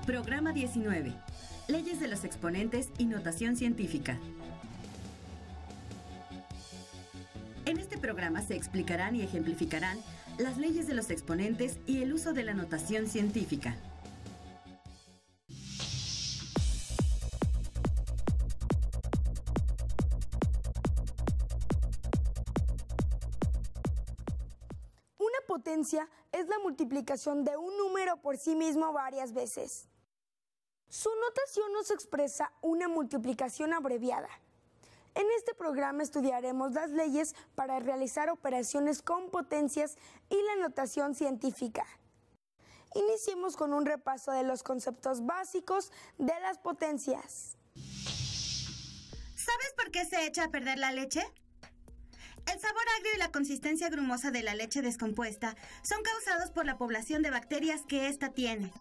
Programa 19. Leyes de los exponentes y notación científica. En este programa se explicarán y ejemplificarán las leyes de los exponentes y el uso de la notación científica. Una potencia es la multiplicación de un número por sí mismo varias veces. Su notación nos expresa una multiplicación abreviada. En este programa estudiaremos las leyes para realizar operaciones con potencias y la notación científica. Iniciemos con un repaso de los conceptos básicos de las potencias. ¿Sabes por qué se echa a perder la leche? El sabor agrio y la consistencia grumosa de la leche descompuesta son causados por la población de bacterias que ésta tiene.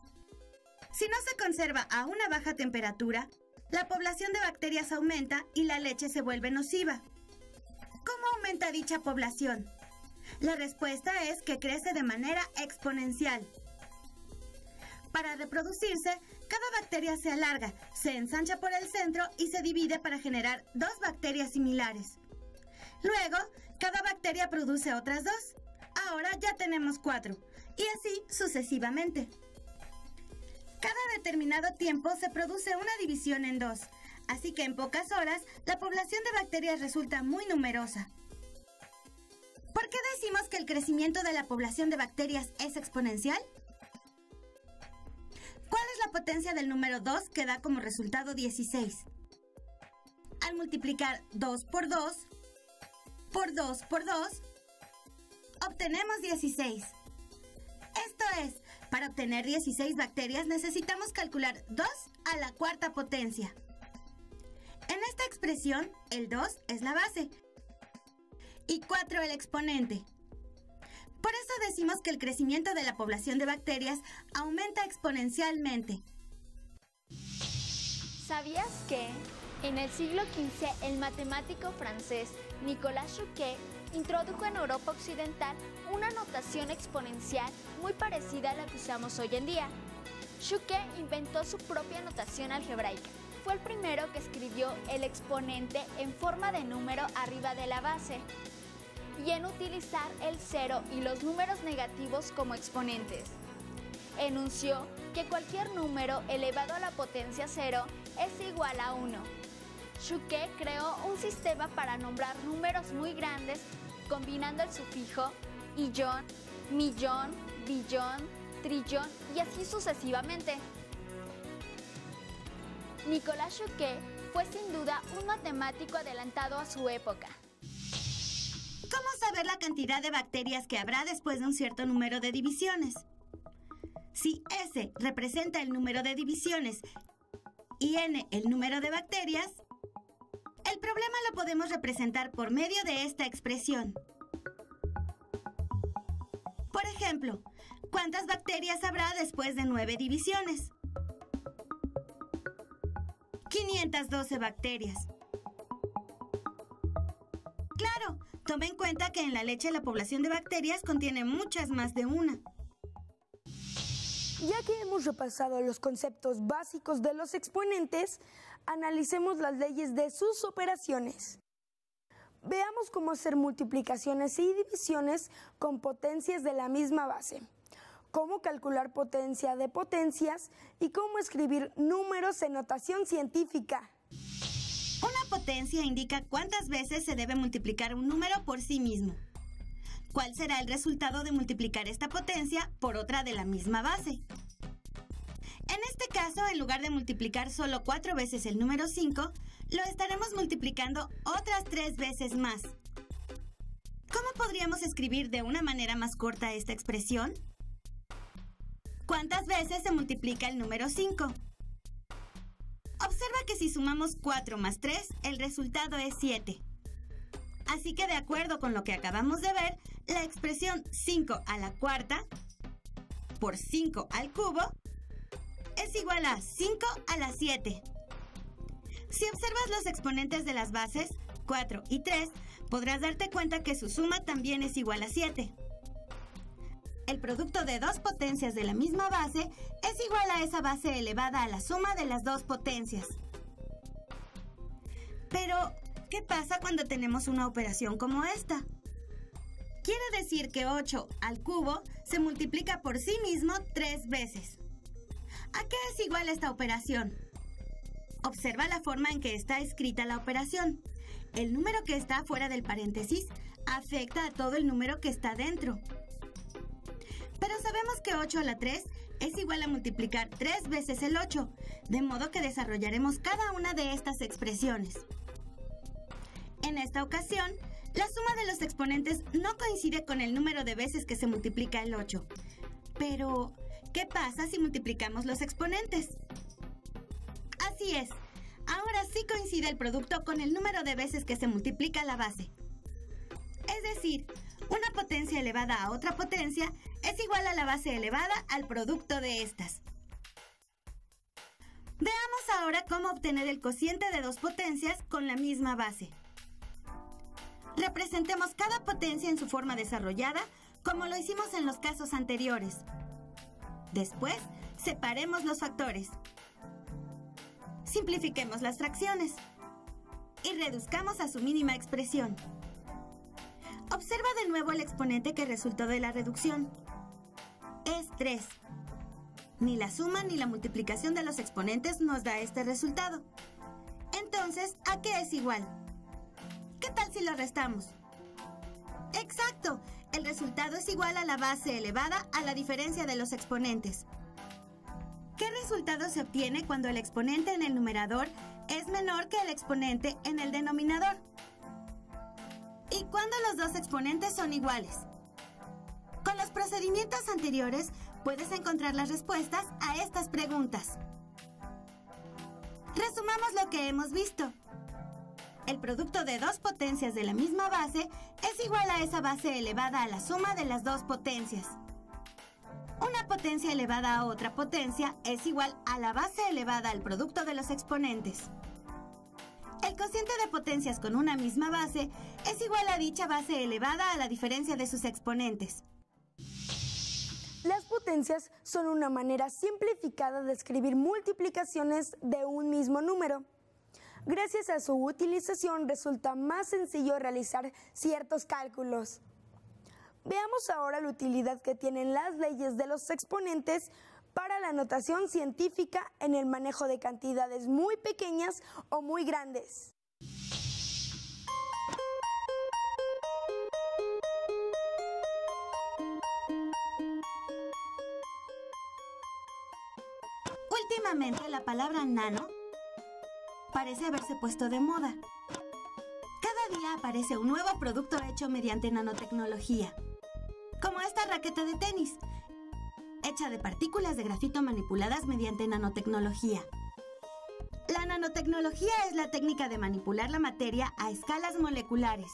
Si no se conserva a una baja temperatura, la población de bacterias aumenta y la leche se vuelve nociva. ¿Cómo aumenta dicha población? La respuesta es que crece de manera exponencial. Para reproducirse, cada bacteria se alarga, se ensancha por el centro y se divide para generar dos bacterias similares. Luego, cada bacteria produce otras dos. Ahora ya tenemos 4, y así sucesivamente. Cada determinado tiempo se produce una división en 2, así que en pocas horas la población de bacterias resulta muy numerosa. ¿Por qué decimos que el crecimiento de la población de bacterias es exponencial? ¿Cuál es la potencia del número 2 que da como resultado 16? Al multiplicar 2 por 2 por 2 por 2, obtenemos 16. Esto es, para obtener 16 bacterias necesitamos calcular 2 a la cuarta potencia. En esta expresión, el 2 es la base y 4 el exponente. Por eso decimos que el crecimiento de la población de bacterias aumenta exponencialmente. ¿Sabías que en el siglo XV el matemático francés Nicolas Chuquet introdujo en Europa Occidental una notación exponencial muy parecida a la que usamos hoy en día? Chuquet inventó su propia notación algebraica. Fue el primero que escribió el exponente en forma de número arriba de la base y en utilizar el cero y los números negativos como exponentes. Enunció que cualquier número elevado a la potencia 0 es igual a 1. Chuquet creó un sistema para nombrar números muy grandes combinando el sufijo illón, millón, billón, trillón y así sucesivamente. Nicolas Chuquet fue sin duda un matemático adelantado a su época. ¿Cómo saber la cantidad de bacterias que habrá después de un cierto número de divisiones? Si S representa el número de divisiones y N el número de bacterias, el problema lo podemos representar por medio de esta expresión. Por ejemplo, ¿cuántas bacterias habrá después de 9 divisiones? 512 bacterias. Claro, tome en cuenta que en la leche la población de bacterias contiene muchas más de una. Ya que hemos repasado los conceptos básicos de los exponentes, analicemos las leyes de sus operaciones. Veamos cómo hacer multiplicaciones y divisiones con potencias de la misma base, cómo calcular potencia de potencias y cómo escribir números en notación científica. Una potencia indica cuántas veces se debe multiplicar un número por sí mismo. ¿Cuál será el resultado de multiplicar esta potencia por otra de la misma base? En este caso, en lugar de multiplicar solo 4 veces el número 5, lo estaremos multiplicando otras 3 veces más. ¿Cómo podríamos escribir de una manera más corta esta expresión? ¿Cuántas veces se multiplica el número 5? Observa que si sumamos 4 más 3, el resultado es 7. Así que de acuerdo con lo que acabamos de ver, la expresión 5 a la cuarta por 5 al cubo es igual a 5 a la 7. Si observas los exponentes de las bases, 4 y 3, podrás darte cuenta que su suma también es igual a 7. El producto de dos potencias de la misma base es igual a esa base elevada a la suma de las dos potencias. Pero, ¿qué pasa cuando tenemos una operación como esta? Quiere decir que 8 al cubo se multiplica por sí mismo 3 veces. ¿A qué es igual esta operación? Observa la forma en que está escrita la operación. El número que está fuera del paréntesis afecta a todo el número que está dentro. Pero sabemos que 8 a la 3 es igual a multiplicar 3 veces el 8, de modo que desarrollaremos cada una de estas expresiones. En esta ocasión, la suma de los exponentes no coincide con el número de veces que se multiplica el 8. Pero, ¿qué pasa si multiplicamos los exponentes? Así es, ahora sí coincide el producto con el número de veces que se multiplica la base. Es decir, una potencia elevada a otra potencia es igual a la base elevada al producto de estas. Veamos ahora cómo obtener el cociente de dos potencias con la misma base. Representemos cada potencia en su forma desarrollada, como lo hicimos en los casos anteriores. Después, separemos los factores. Simplifiquemos las fracciones y reduzcamos a su mínima expresión. Observa de nuevo el exponente que resultó de la reducción. Es 3. Ni la suma ni la multiplicación de los exponentes nos da este resultado. Entonces, ¿a qué es igual? ¿Qué tal si lo restamos? ¡Exacto! El resultado es igual a la base elevada a la diferencia de los exponentes. ¿Qué resultado se obtiene cuando el exponente en el numerador es menor que el exponente en el denominador? ¿Y cuándo los dos exponentes son iguales? Con los procedimientos anteriores puedes encontrar las respuestas a estas preguntas. Resumamos lo que hemos visto. El producto de dos potencias de la misma base es igual a esa base elevada a la suma de las dos potencias. Una potencia elevada a otra potencia es igual a la base elevada al producto de los exponentes. El cociente de potencias con una misma base es igual a dicha base elevada a la diferencia de sus exponentes. Las potencias son una manera simplificada de escribir multiplicaciones de un mismo número. Gracias a su utilización resulta más sencillo realizar ciertos cálculos. Veamos ahora la utilidad que tienen las leyes de los exponentes para la notación científica en el manejo de cantidades muy pequeñas o muy grandes. Últimamente la palabra nano parece haberse puesto de moda. Cada día aparece un nuevo producto hecho mediante nanotecnología, como esta raqueta de tenis, hecha de partículas de grafito manipuladas mediante nanotecnología. La nanotecnología es la técnica de manipular la materia a escalas moleculares.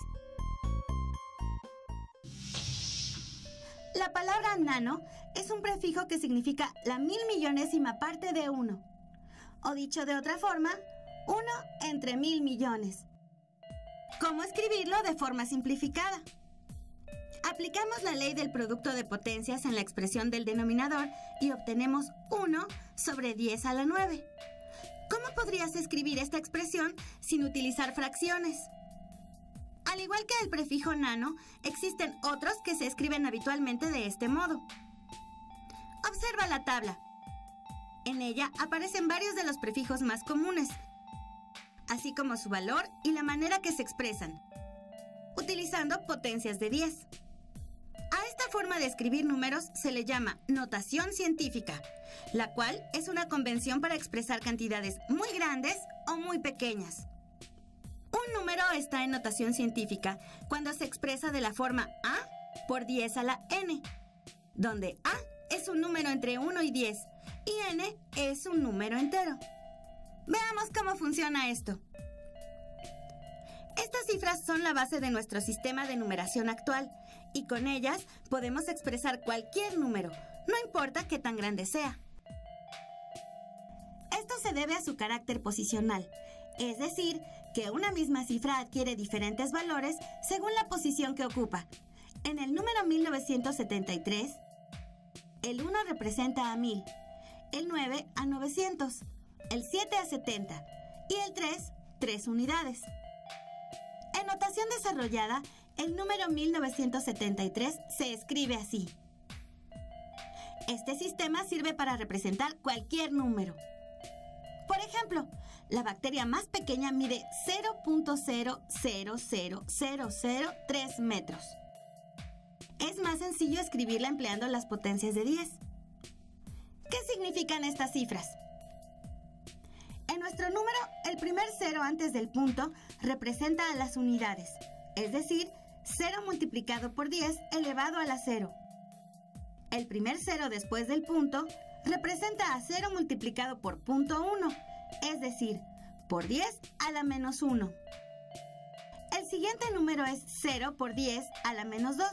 La palabra nano es un prefijo que significa la 1.000.000.000ª parte de 1. O dicho de otra forma, 1 entre 1.000 millones. ¿Cómo escribirlo de forma simplificada? Aplicamos la ley del producto de potencias en la expresión del denominador y obtenemos 1 sobre 10 a la 9. ¿Cómo podrías escribir esta expresión sin utilizar fracciones? Al igual que el prefijo nano, existen otros que se escriben habitualmente de este modo. Observa la tabla. En ella aparecen varios de los prefijos más comunes, así como su valor y la manera que se expresan, utilizando potencias de 10. A esta forma de escribir números se le llama notación científica, la cual es una convención para expresar cantidades muy grandes o muy pequeñas. Un número está en notación científica cuando se expresa de la forma A por 10 a la n, donde A es un número entre 1 y 10 y n es un número entero. Veamos cómo funciona esto. Estas cifras son la base de nuestro sistema de numeración actual y con ellas podemos expresar cualquier número, no importa qué tan grande sea. Esto se debe a su carácter posicional, es decir, que una misma cifra adquiere diferentes valores según la posición que ocupa. En el número 1973, El 1 representa a 1000, el 9 a 900, el 7 a 70 y el 3, 3 unidades. En notación desarrollada, el número 1973 se escribe así. Este sistema sirve para representar cualquier número. Por ejemplo, la bacteria más pequeña mide 0.000003 metros. Es más sencillo escribirla empleando las potencias de 10. ¿Qué significan estas cifras? En nuestro número, el primer cero antes del punto representa a las unidades, es decir, 0 multiplicado por 10 elevado a la 0. El primer cero después del punto representa a 0 multiplicado por 0.1, es decir, por 10 a la menos 1. El siguiente número es 0 por 10 a la menos 2,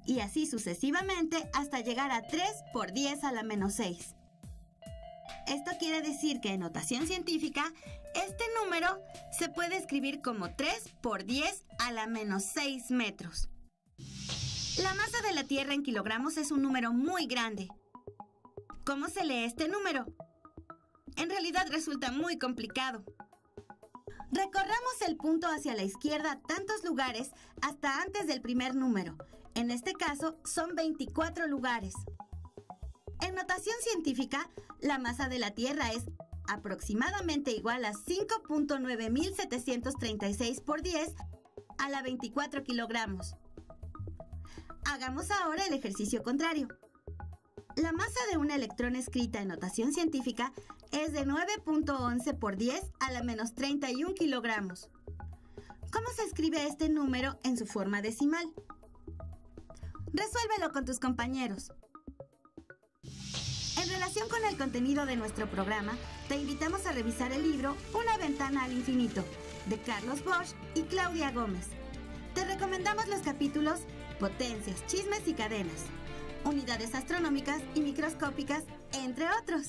y así sucesivamente hasta llegar a 3 por 10 a la menos 6. Esto quiere decir que en notación científica, este número se puede escribir como 3 por 10 a la menos 6 metros. La masa de la Tierra en kilogramos es un número muy grande. ¿Cómo se lee este número? En realidad resulta muy complicado. Recorramos el punto hacia la izquierda tantos lugares hasta antes del primer número. En este caso, son 24 lugares. En notación científica, la masa de la Tierra es aproximadamente igual a 5.9736 por 10 a la 24 kilogramos. Hagamos ahora el ejercicio contrario. La masa de un electrón escrita en notación científica es de 9.11 por 10 a la menos 31 kilogramos. ¿Cómo se escribe este número en su forma decimal? Resuélvelo con tus compañeros. En relación con el contenido de nuestro programa, te invitamos a revisar el libro Una ventana al infinito, de Carlos Bosch y Claudia Gómez. Te recomendamos los capítulos Potencias, Chismes y Cadenas, Unidades astronómicas y microscópicas, entre otros.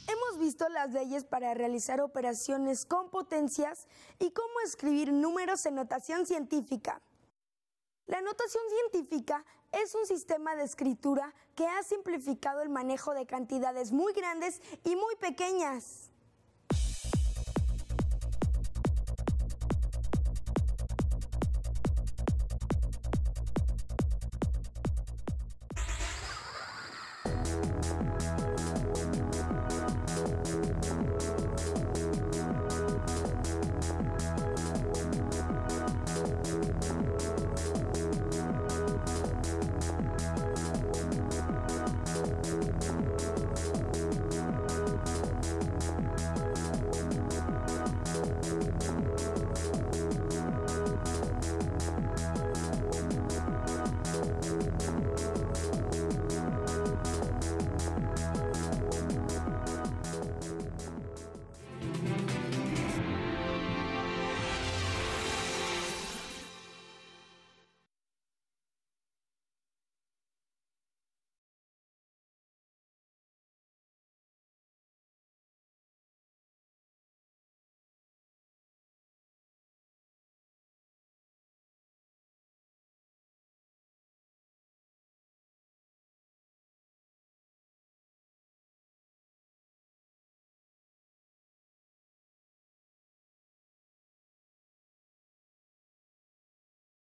Hemos visto las leyes para realizar operaciones con potencias y cómo escribir números en notación científica. La notación científica es un sistema de escritura que ha simplificado el manejo de cantidades muy grandes y muy pequeñas.